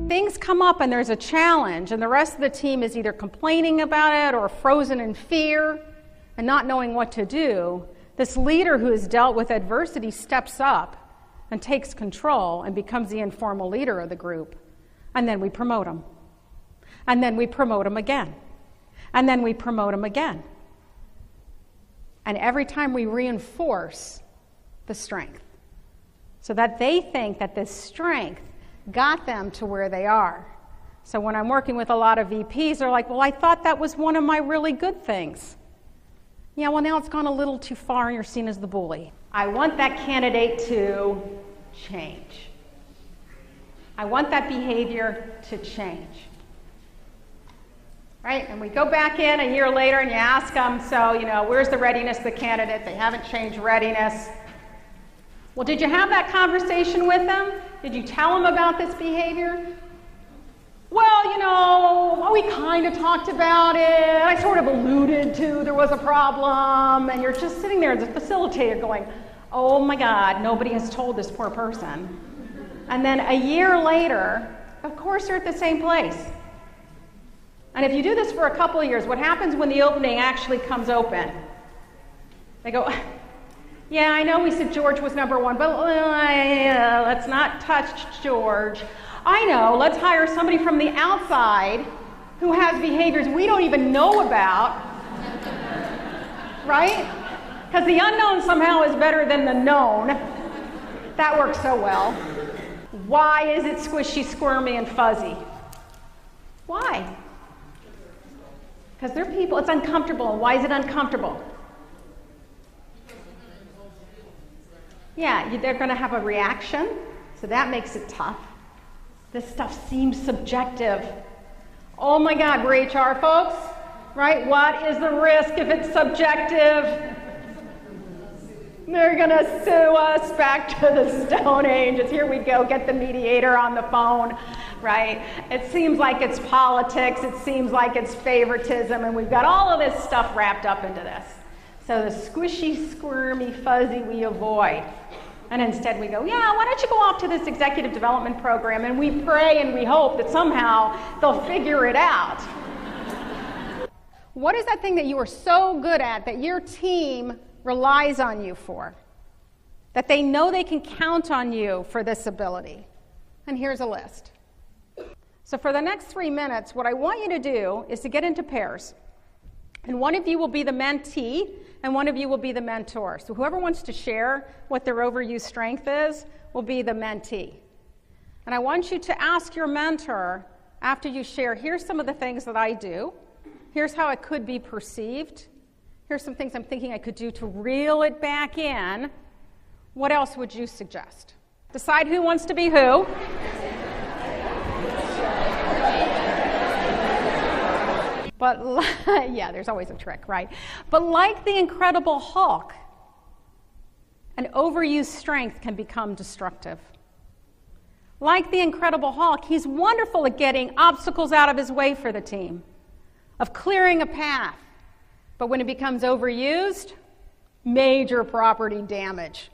things come up and there's a challenge and the rest of the team is either complaining about it or frozen in fear and not knowing what to do, this leader who has dealt with adversity steps up and takes control and becomes the informal leader of the group. And then we promote him. And then we promote him again. And then we promote him again. And every time we reinforce the strength so that they think that this strength got them to where they are. So when I'm working with a lot of VPs, they're like, well, I thought that was one of my really good things. Yeah, well, now it's gone a little too far and you're seen as the bully. I want that candidate to change. I want that behavior to change. Right? And we go back in a year later and you ask them, so, where's the readiness of the candidate? They haven't changed readiness. Well, did you have that conversation with them? Did you tell them about this behavior? Well, we kind of talked about it. I sort of alluded to there was a problem. And you're just sitting there as a facilitator going, oh my God, nobody has told this poor person. And then a year later, of course you're at the same place. And if you do this for a couple of years, what happens when the opening actually comes open? They go, yeah, I know we said George was number one, but let's not touch George. I know, let's hire somebody from the outside who has behaviors we don't even know about, right? Because the unknown somehow is better than the known. That works so well. Why is it squishy, squirmy, and fuzzy? Why? Because they're people, it's uncomfortable. Why is it uncomfortable? Yeah, they're going to have a reaction, so that makes it tough. This stuff seems subjective. Oh my God, we're HR folks, right? What is the risk if it's subjective? They're going to sue us back to the Stone Ages. Here we go, get the mediator on the phone, right? It seems like it's politics, it seems like it's favoritism, and we've got all of this stuff wrapped up into this. So the squishy, squirmy, fuzzy we avoid. And instead we go, yeah, why don't you go off to this executive development program, and we pray and we hope that somehow they'll figure it out. What is that thing that you are so good at that your team relies on you for? That they know they can count on you for this ability? And here's a list. So for the next 3 minutes, what I want you to do is to get into pairs. And one of you will be the mentee, and one of you will be the mentor. So whoever wants to share what their overuse strength is will be the mentee. And I want you to ask your mentor, after you share, here's some of the things that I do. Here's how it could be perceived. Here's some things I'm thinking I could do to reel it back in. What else would you suggest? Decide who wants to be who. But, yeah, there's always a trick, right? But like the Incredible Hulk, an overused strength can become destructive. Like the Incredible Hulk, he's wonderful at getting obstacles out of his way for the team, of clearing a path. But when it becomes overused, major property damage.